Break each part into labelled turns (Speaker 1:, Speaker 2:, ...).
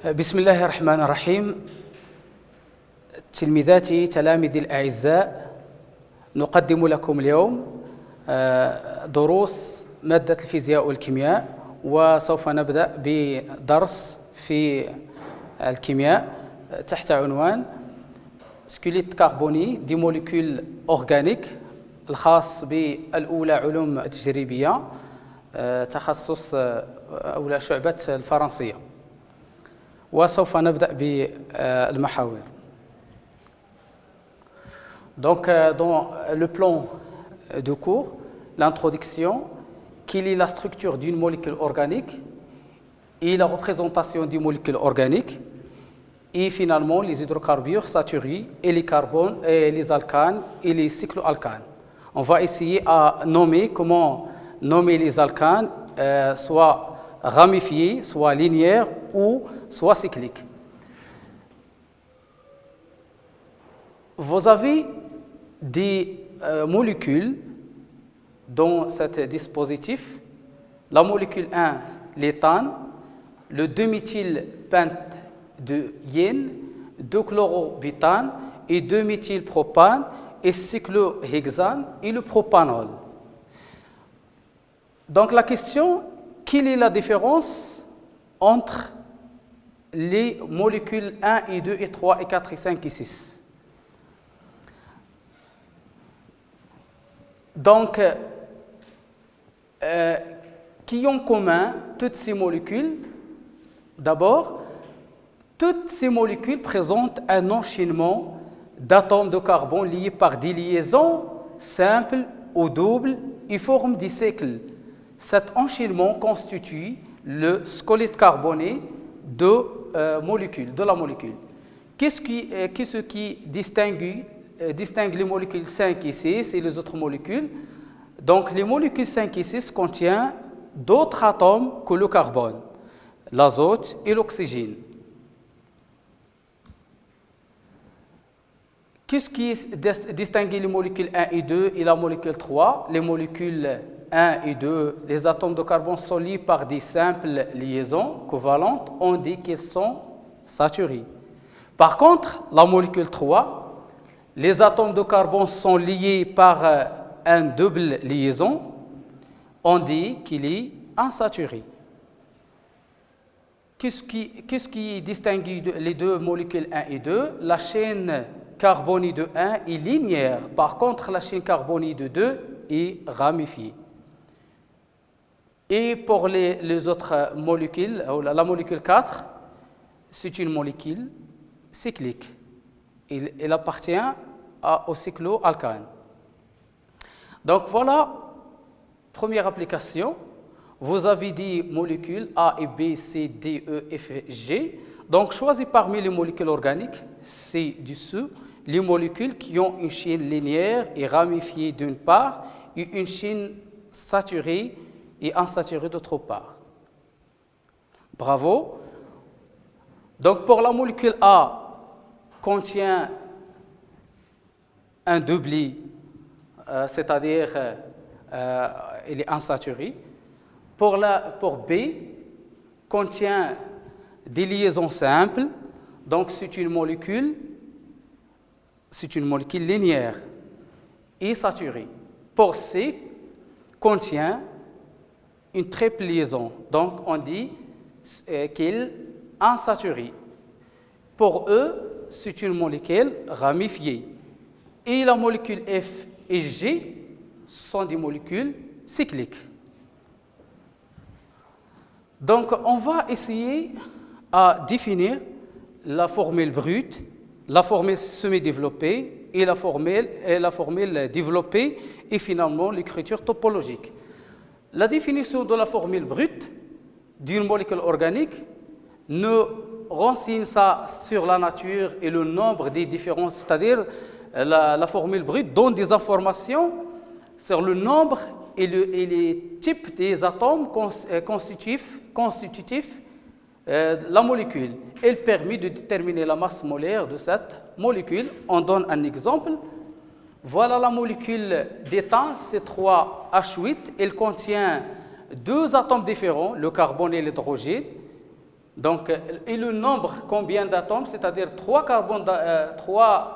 Speaker 1: بسم الله الرحمن الرحيم. تلميذاتي تلاميذي الأعزاء، نقدم لكم اليوم دروس مادة الفيزياء والكيمياء، وسوف نبدأ بدرس في الكيمياء تحت عنوان سكيليت كربوني دي موليكول أورغانيك، الخاص بالأولى علوم تجريبية، تخصص أولى شعبة الفرنسية. وسوف نبدأ بالمحاور. Donc, dans le plan de cours, l'introduction, quelle est la structure d'une molécule organique et la représentation d'une molécule organique, et finalement les hydrocarbures saturés et les carbones et les alcanes et les cycloalcanes. On va essayer à nommer comment nommer les alcanes, soit ramifiés, soit linéaires ou soit cycliques. Vous avez des molécules dans ce dispositif. La molécule 1, l'éthane, le 2-méthylpente de yen, 2-chlorobutane et 2-méthylpropane et cyclohexane et le propanol. Donc la question, quelle est la différence entre les molécules 1 et 2 et 3 et 4 et 5 et 6? Donc, qui ont en commun toutes ces molécules? D'abord, toutes ces molécules présentent un enchaînement d'atomes de carbone liés par des liaisons simples ou doubles et forment des cercles. Cet enchaînement constitue le squelette carboné de la molécule. Qu'est-ce qui distingue les molécules 5 et 6 et les autres molécules? Donc, les molécules 5 et 6 contiennent d'autres atomes que le carbone, l'azote et l'oxygène. Qu'est-ce qui distingue les molécules 1 et 2 et la molécule 3? Les molécules 1 et 2, les atomes de carbone sont liés par des simples liaisons covalentes, on dit qu'ils sont saturés. Par contre, la molécule 3, les atomes de carbone sont liés par une double liaison, on dit qu'il est insaturé. Qu'est-ce qui distingue les deux molécules 1 et 2? La chaîne carbonée de 1 est linéaire, par contre la chaîne carbonée de 2 est ramifiée. Et pour les autres molécules, la molécule 4, c'est une molécule cyclique. Elle appartient au cycloalcane. Donc voilà, première application. Vous avez des molécules A et B, C, D, E, F, G. Donc choisis parmi les molécules organiques, ci-dessous, les molécules qui ont une chaîne linéaire et ramifiée d'une part et une chaîne saturée et insaturée d'autre part. Bravo. Donc pour la molécule A, contient un doublet, c'est-à-dire elle est insaturée. Pour B, contient des liaisons simples, donc c'est une molécule linéaire et saturée. Pour C, contient une triple liaison, donc on dit qu'elle est insaturée. Pour E, c'est une molécule ramifiée. Et la molécule F et G sont des molécules cycliques. Donc on va essayer à définir la formule brute, la formule semi-développée et la formule développée et finalement l'écriture topologique. La définition de la formule brute d'une molécule organique nous renseigne ça sur la nature et le nombre des différences, c'est-à-dire la formule brute donne des informations sur le nombre et les types des atomes constitutifs de la molécule. Elle permet de déterminer la masse molaire de cette molécule. On donne un exemple. Voilà la molécule d'éthane, C3H8. Elle contient deux atomes différents, le carbone et l'hydrogène. Donc, et le nombre, combien d'atomes, c'est-à-dire 3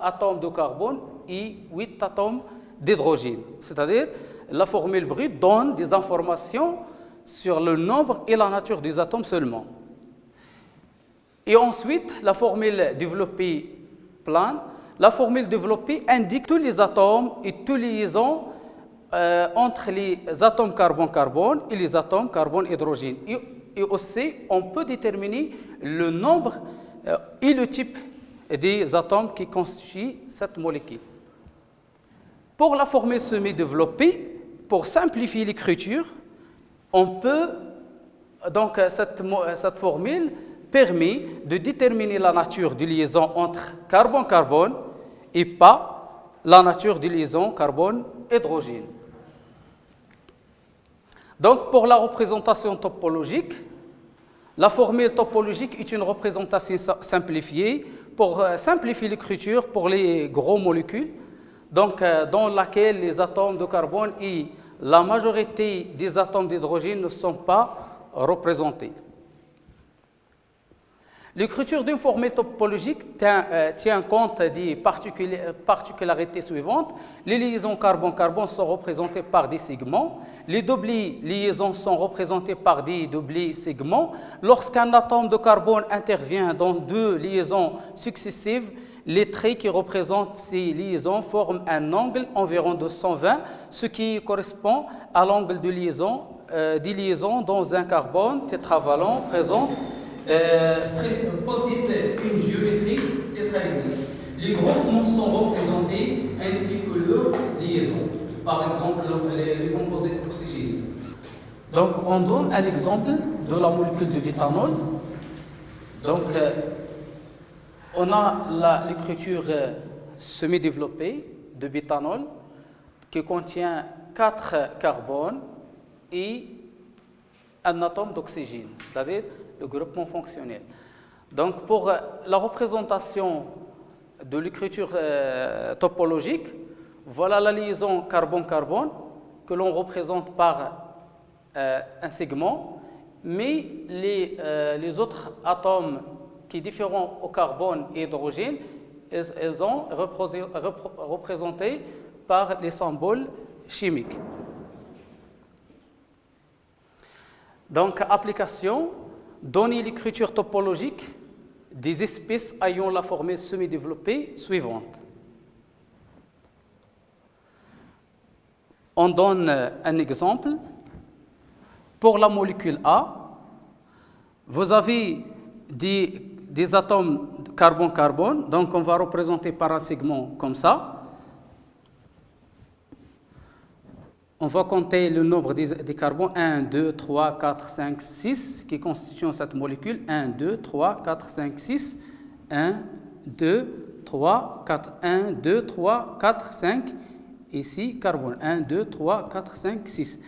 Speaker 1: atomes de carbone et 8 atomes d'hydrogène. C'est-à-dire, la formule brute donne des informations sur le nombre et la nature des atomes seulement. Et ensuite, la formule développée plane. La formule développée indique tous les atomes et toutes les liaisons entre les atomes carbone-carbone et les atomes carbone-hydrogène. Et aussi, on peut déterminer le nombre et le type des atomes qui constituent cette molécule. Pour la formule semi-développée, pour simplifier l'écriture, on peut, donc cette formule permet de déterminer la nature de liaison entre carbone-carbone et pas la nature de liaison carbone-hydrogène. Donc, pour la représentation topologique, la formule topologique est une représentation simplifiée pour simplifier l'écriture pour les gros molécules, donc dans laquelle les atomes de carbone et la majorité des atomes d'hydrogène ne sont pas représentés. L'écriture d'une formule topologique tient compte des particularités suivantes. Les liaisons carbone-carbone sont représentées par des segments. Les doublés liaisons sont représentés par des doublés segments. Lorsqu'un atome de carbone intervient dans 2 liaisons successives, les traits qui représentent ces liaisons forment un angle environ de 120, ce qui correspond à l'angle de liaison des liaisons dans un carbone tétravalent présente possède une géométrie tétraédrique. Les groupements sont représentés ainsi que leurs liaisons, par exemple les composés oxygénés. Donc on donne un exemple de la molécule de l'éthanol. Donc on a l'écriture semi-développée de bétanol qui contient 4 carbones et un atome d'oxygène, c'est-à-dire le groupement fonctionnel. Donc, pour la représentation de l'écriture topologique, voilà la liaison carbone-carbone que l'on représente par un segment, mais les autres atomes qui sont différents au carbone et hydrogène, elles sont représentés par les symboles chimiques. Donc, application, donner l'écriture topologique des espèces ayant la formule semi-développée suivante. On donne un exemple. Pour la molécule A, vous avez des atomes carbone-carbone, donc on va représenter par un segment comme ça. On va compter le nombre des carbones 1, 2, 3, 4, 5, 6 qui constituent cette molécule. 1, 2, 3, 4, 5, 6. 1, 2, 3, 4. 1, 2, 3, 4, 5. Ici, carbone. 1, 2, 3, 4, 5, 6.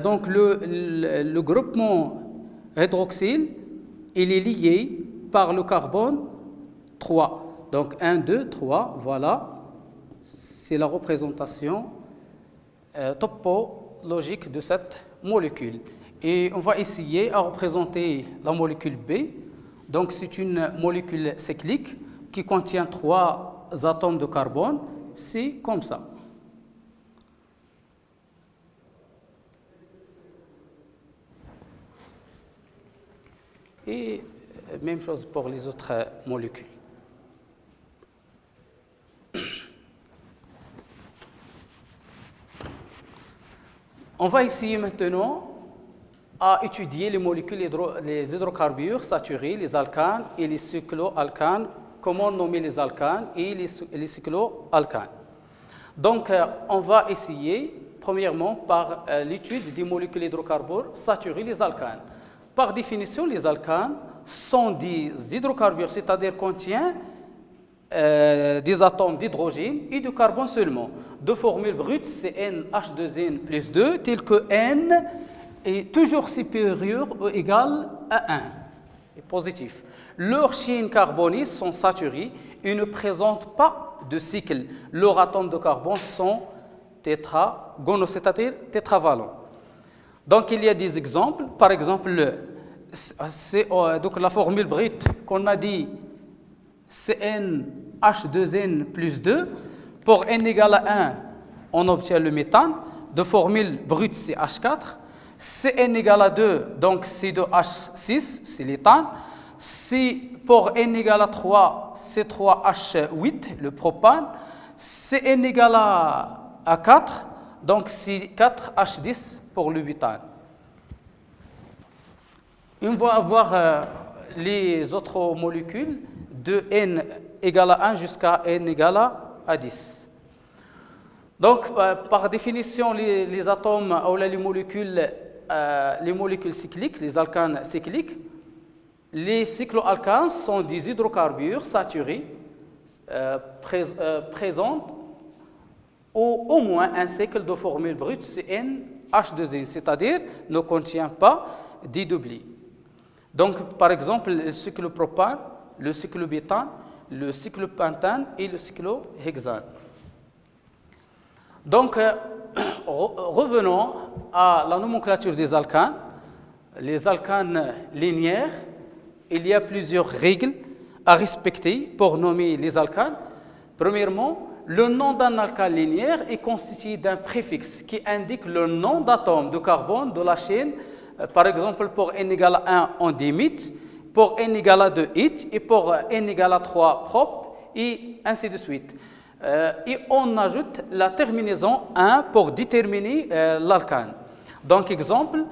Speaker 1: Donc, le groupement hydroxyle, il est lié par le carbone 3. Donc, 1, 2, 3, voilà. C'est la représentation topologique de cette molécule. Et on va essayer à représenter la molécule B. Donc, c'est une molécule cyclique qui contient 3 atomes de carbone. C'est comme ça. Et même chose pour les autres molécules. On va essayer maintenant à étudier les molécules, les hydrocarbures saturés, les alcanes et les cycloalcanes, comment nommer les alcanes et les cycloalcanes. Donc, on va essayer, premièrement, par l'étude des molécules hydrocarbures saturés, les alcanes. Par définition, les alcanes sont des hydrocarbures, c'est-à-dire contiennent des atomes d'hydrogène et de carbone seulement. De formule brute, c'est NH2N plus 2, tel que N est toujours supérieur ou égal à 1, et positif. Leurs chaînes carbonées sont saturées et ne présentent pas de cycle. Leurs atomes de carbone sont tétragonaux, c'est-à-dire tétravalents. Donc, il y a des exemples. Par exemple, c'est donc la formule brute qu'on a dit CnH2n plus 2. Pour n égale à 1, on obtient le méthane. De formule brute, c'est H4. Cn égale à 2, donc C2H6, c'est l'éthane. Si pour n égale à 3, C3H8, le propane. Cn égale à 4, donc C4H10 pour le butane. On va avoir les autres molécules de n égale à 1 jusqu'à n égale à 10. Donc, par définition, les atomes ou les molécules cycliques, les alcanes cycliques, les cycloalcanes sont des hydrocarbures saturés présentent au moins un cycle de formule brute CnH2n, c'est-à-dire ne contient pas d'hydroxyde. Donc, par exemple, le cyclopropane, le cyclobutane, le cyclopentane et le cyclohexane. Donc, revenons à la nomenclature des alcanes. Les alcanes linéaires, il y a plusieurs règles à respecter pour nommer les alcanes. Premièrement, le nom d'un alcane linéaire est constitué d'un préfixe qui indique le nom d'atome de carbone de la chaîne. Par exemple, pour n égale à 1, on dit mit, pour n égale à 2, it, et pour n égale à 3, prop, et ainsi de suite. Et on ajoute la terminaison 1 pour déterminer l'alcane. Donc, exemple,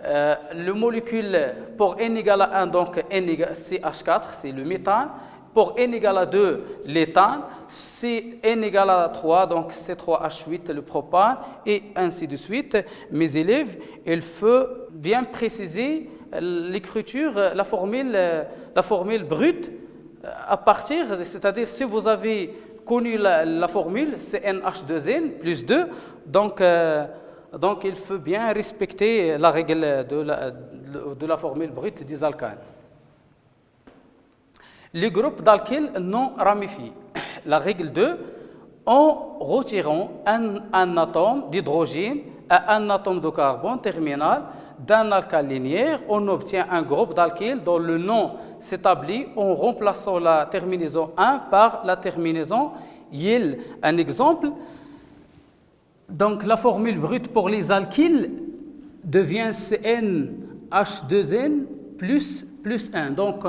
Speaker 1: le molécule pour n égale à 1, donc CH4, c'est le méthane. Pour n égale à 2, l'éthane. Si n égale à 3, donc C3H8, le propane, et ainsi de suite. Mes élèves, il faut bien préciser l'écriture, la formule brute à partir, c'est-à-dire si vous avez connu la formule CnH2n plus 2, donc il faut bien respecter la règle de la formule brute des alcanes. Les groupes d'alkyles non ramifiés. La règle 2, en retirant un atome d'hydrogène à un atome de carbone terminal d'un alkane linéaire, on obtient un groupe d'alkyles dont le nom s'établit en remplaçant la terminaison 1 par la terminaison YL. Un exemple, donc la formule brute pour les alkyles devient CnH2n plus 1. Donc,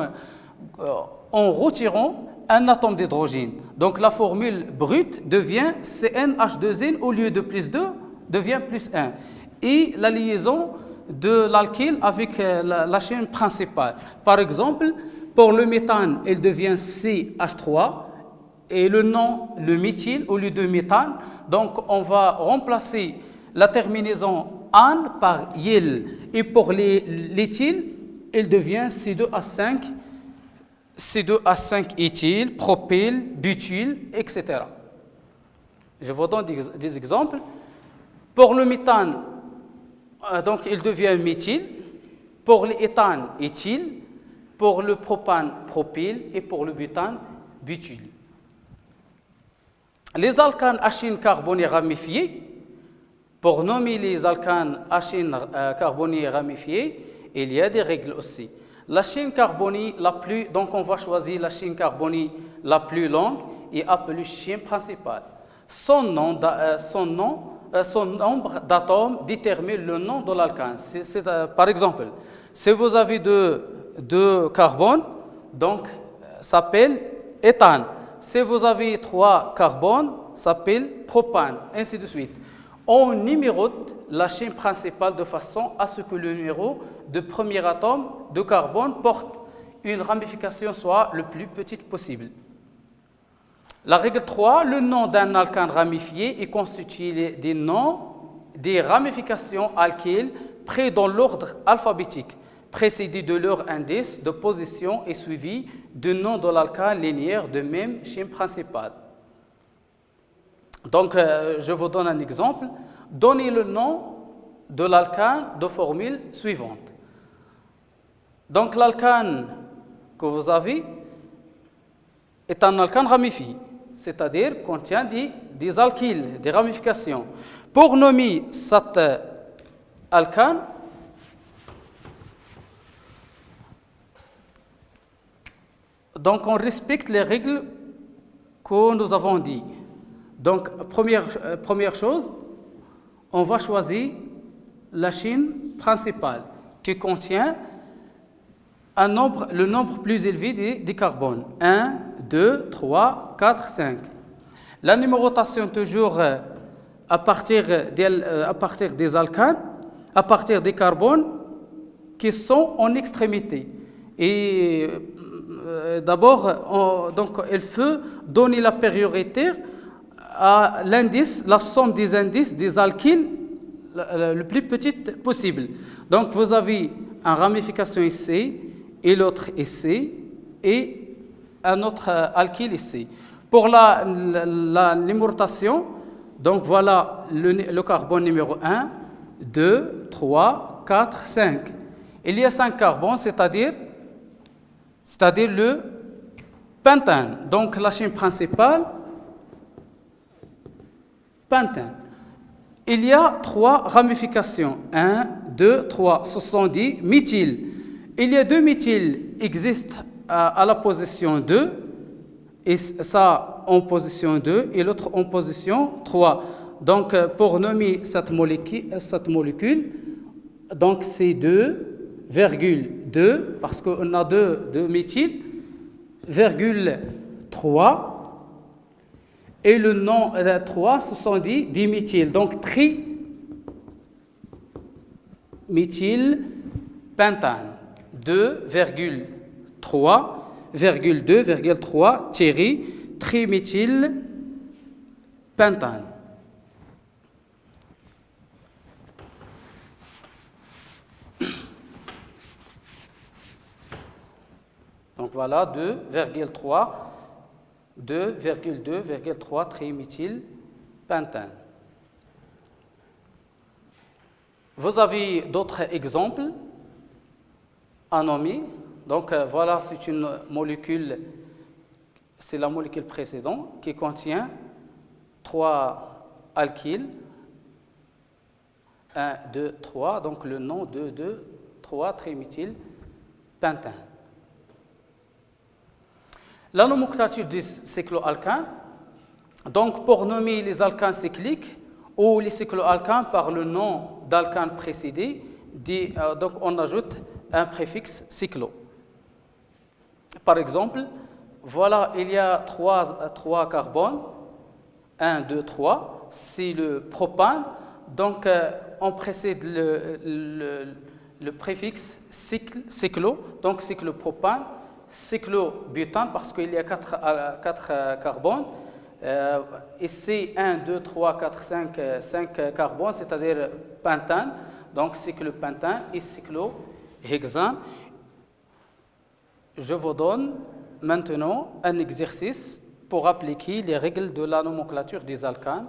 Speaker 1: en retirant un atome d'hydrogène. Donc la formule brute devient CnH2n au lieu de plus 2, devient plus 1. Et la liaison de l'alkyle avec la chaîne principale. Par exemple, pour le méthane, elle devient CH3 et le nom, le méthyle au lieu de méthane. Donc on va remplacer la terminaison an par yl. Et pour l'éthyle, elle devient C2H5. C2H5 éthyle, propyle, butyle, etc. Je vous donne des exemples. Pour le méthane, donc il devient méthyle. Pour l'éthane, éthyle. Pour le propane, propyle. Et pour le butane, butyle. Les alcanes achines carbonées ramifiées. Pour nommer les alcanes achines carbonées ramifiées, il y a des règles aussi. La chaîne carbonée la plus, donc on va choisir la chaîne carbonée la plus longue et appelée chaîne principale. Son nombre d'atomes détermine le nom de l'alcane. Par exemple, si vous avez deux carbones, donc s'appelle éthane. Si vous avez 3 carbones, s'appelle propane, ainsi de suite. On numérote la chaîne principale de façon à ce que le numéro de premier atome de carbone porte une ramification soit le plus petite possible. La règle 3, le nom d'un alcane ramifié est constitué des noms des ramifications alkyles pris dans l'ordre alphabétique, précédés de leur indice de position et suivis du nom de l'alcane linéaire de même chaîne principale. Donc, je vous donne un exemple. Donnez le nom de l'alcane de formule suivante. Donc, l'alcane que vous avez est un alcane ramifié, c'est-à-dire contient des alkyles, des ramifications. Pour nommer cet alcane, Donc, on respecte les règles que nous avons dit. Donc, première chose, on va choisir la chaîne principale qui contient le nombre plus élevé des carbones. 1, 2, 3, 4, 5. La numérotation toujours à partir des alcanes, à partir des carbones qui sont en extrémité. Et d'abord, donc, il faut donner la priorité à l'indice, la somme des indices des alkyles le plus petite possible. Donc, vous avez une ramification ici, et l'autre ici, et un autre alkyle ici. Pour la numérotation, donc voilà le carbone numéro 1, 2, 3, 4, 5. Il y a 5 carbones, c'est-à-dire le pentane. Donc la chaîne principale, pentane. Il y a 3 ramifications. 1, 2, 3, ce sont des méthyles. Il y a 2 méthyles qui existent à la position 2, et ça en position 2, et l'autre en position 3. Donc pour nommer cette molécule, donc c'est 2,2, parce qu'on a 2 méthyles, 3, et le nom 3, ce sont des méthyles, donc triméthylpentane. 2,3 triméthylpentane. Donc voilà 2,3 triméthylpentane. Vous avez d'autres exemples à nommer. Donc voilà, c'est une molécule, c'est la molécule précédente qui contient 3 alkyles. 1, 2, 3, donc le nom 2, 3 triméthylpentane. La nomenclature des cycloalcanes, donc pour nommer les alcanes cycliques ou les cycloalcanes par le nom d'alcane précédé, donc on ajoute un préfixe cyclo. Par exemple, voilà, il y a 3 carbones, 1, 2, 3, c'est le propane, donc on précède le préfixe cyclo, donc cyclopropane, cyclobutane, parce qu'il y a 4 carbones, et c'est 1, 2, 3, 4, 5 carbones, c'est-à-dire pentane, donc cyclopentane et cyclohexane. Je vous donne maintenant un exercice pour appliquer les règles de la nomenclature des alcanes.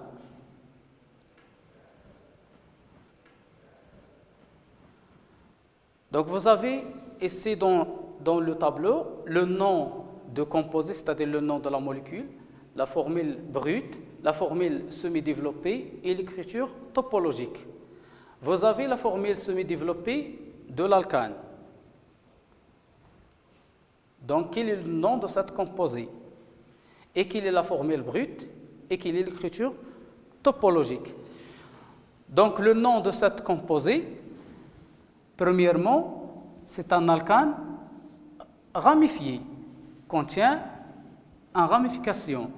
Speaker 1: Donc vous avez ici dans le tableau le nom de composé, c'est-à-dire le nom de la molécule, la formule brute, la formule semi-développée et l'écriture topologique. Vous avez la formule semi-développée de l'alcane. Donc, quel est le nom de cette composée? Et quelle est la formule brute? Et quelle est l'écriture topologique? Donc, le nom de cette composée, premièrement, c'est un alcane ramifié, contient une ramification.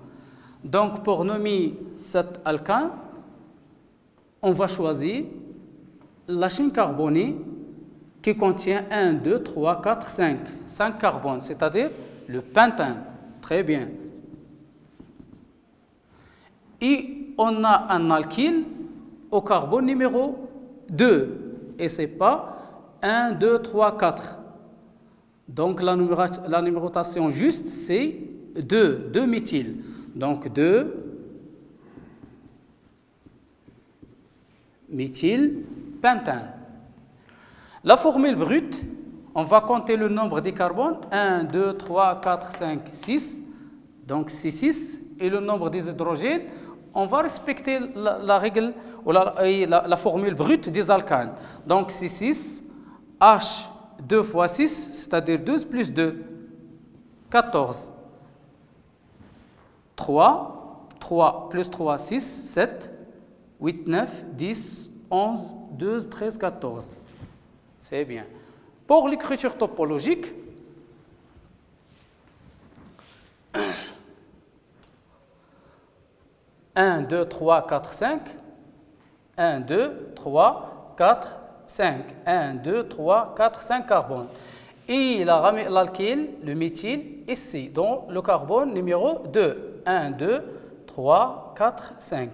Speaker 1: Donc, pour nommer cet alcane, on va choisir la chaîne carbonée qui contient 1, 2, 3, 4, 5 carbones, c'est-à-dire le pentane. Très bien. Et on a un alkyle au carbone numéro 2. Et ce n'est pas 1, 2, 3, 4. Donc la numérotation juste, c'est 2 méthyl. Donc 2 méthylpentane. La formule brute, on va compter le nombre des carbones, 1, 2, 3, 4, 5, 6, donc c'est 6, et le nombre des hydrogènes, on va respecter la règle ou la formule brute des alcanes. Donc c'est 6, H 2 fois 6, c'est-à-dire 12 plus 2, 14. 3, 3 plus 3, 6, 7, 8, 9, 10, 11, 12, 13, 14. C'est bien. Pour l'écriture topologique, 1, 2, 3, 4, 5. 1, 2, 3, 4, 5. 1, 2, 3, 4, 5 carbones. Et l'alkyle, le méthyle, ici, dans le carbone numéro 2. 1, 2, 3, 4, 5.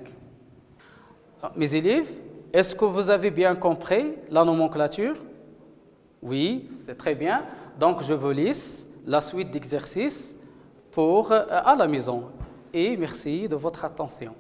Speaker 1: Mes élèves, est-ce que vous avez bien compris la nomenclature? Oui, c'est très bien. Donc, je vous laisse la suite d'exercices à la maison. Et merci de votre attention.